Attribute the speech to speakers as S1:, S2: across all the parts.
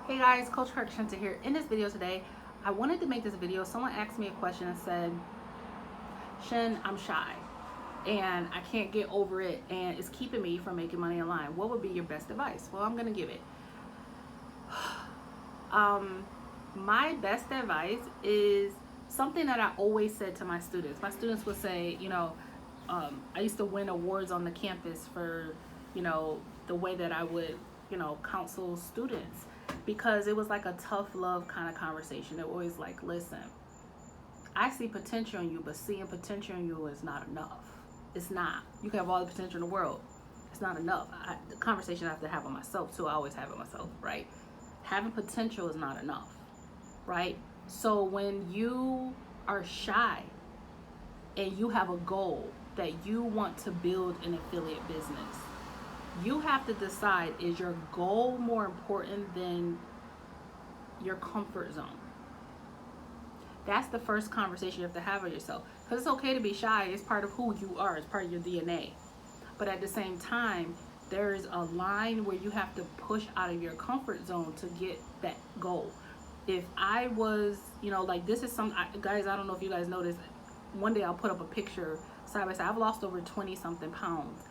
S1: Hey guys, Coach 𝐼𝐧𝐼𝐬𝐧 here. In this video today, I wanted to make this video. Someone asked me a question and said, Shen, I'm shy and I can't get over it and it's keeping me from making money online. What would be your best advice? Well, I'm going to give it. My best advice is something that I always said to my students. My students would say, I used to win awards on the campus for, the way that I would, counsel students, because it was like a tough love kind of conversation. It was like, listen, I see potential in you, but seeing potential in you is not enough. It's not. You can have all the potential in the world. It's not enough. The conversation I have to have with myself too. I always have it myself, right? Having potential is not enough, right? So when you are shy and you have a goal that you want to build an affiliate business, you have to decide, is your goal more important than your comfort zone? That's the first conversation you have to have with yourself. Because it's okay to be shy. It's part of who you are. It's part of your DNA. But at the same time, there's a line where you have to push out of your comfort zone to get that goal. If I was, this is guys, I don't know if you guys noticed, one day I'll put up a picture side by side. I've lost over 20 something pounds,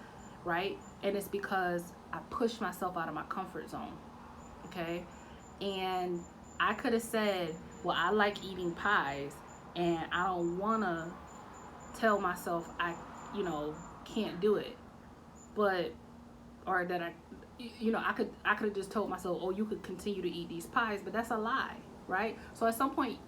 S1: right? And it's because I pushed myself out of my comfort zone, okay? And I could have said, well, I like eating pies and I don't want to tell myself I, can't do it. But, or that I could have just told myself, oh, you could continue to eat these pies, but that's a lie, right? So at some point,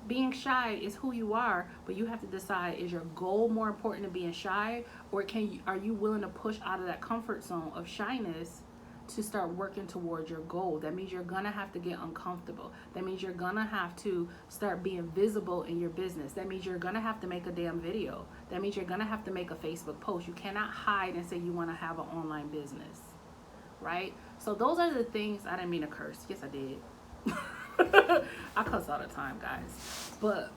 S1: being shy is who you are, but you have to decide, is your goal more important than being shy, or are you willing to push out of that comfort zone of shyness to start working towards your goal? That means you're gonna have to get uncomfortable. That means you're gonna have to start being visible in your business. That means you're gonna have to make a damn video. That means you're gonna have to make a Facebook post. You cannot hide and say you want to have an online business, right? So those are the things. I didn't mean to curse. Yes, I did. I cuss all the time, guys, but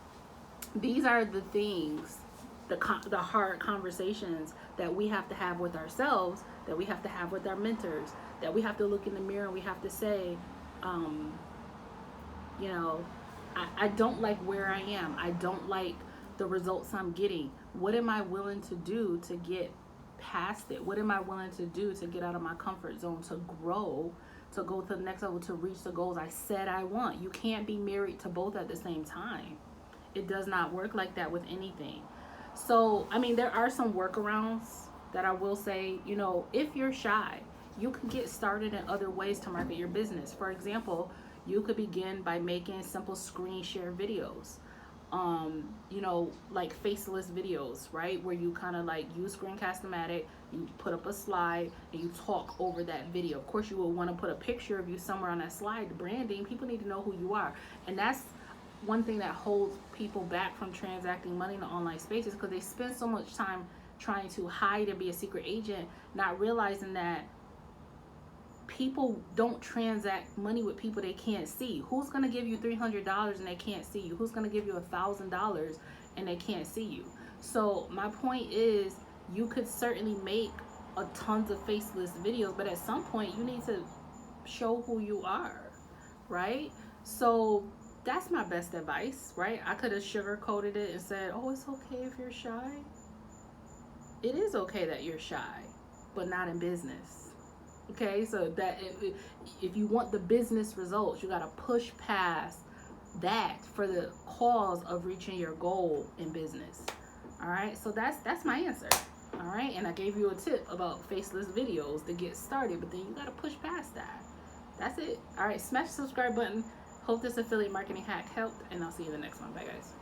S1: these are the things, the hard conversations that we have to have with ourselves, that we have to have with our mentors, that we have to look in the mirror and we have to say, I don't like where I am. I don't like the results I'm getting. What am I willing to do to get past it? What am I willing to do to get out of my comfort zone, to grow, to go to the next level, to reach the goals I said I want? You can't be married to both at the same time. It does not work like that with anything. So, there are some workarounds that I will say, if you're shy, you can get started in other ways to market your business. For example, you could begin by making simple screen share videos. Like faceless videos, right? Where you kind of like use Screencast-O-Matic, you put up a slide and you talk over that video. Of course, you will want to put a picture of you somewhere on that slide. The branding, people need to know who you are. And that's one thing that holds people back from transacting money in the online spaces, because they spend so much time trying to hide and be a secret agent, not realizing that people don't transact money with people they can't see. Who's going to give you $300 and they can't see you? Who's going to give you $1,000 and they can't see you? So my point is, you could certainly make tons of faceless videos, but at some point you need to show who you are, right? So that's my best advice, right? I could have sugarcoated it and said, oh, it's okay if you're shy. It is okay that you're shy, but not in business. Okay, so that if you want the business results, you got to push past that for the cause of reaching your goal in business. All right, so that's my answer. All right, and I gave you a tip about faceless videos to get started, but then you got to push past that. That's it. All right, smash the subscribe button. Hope this affiliate marketing hack helped, and I'll see you in the next one. Bye, guys.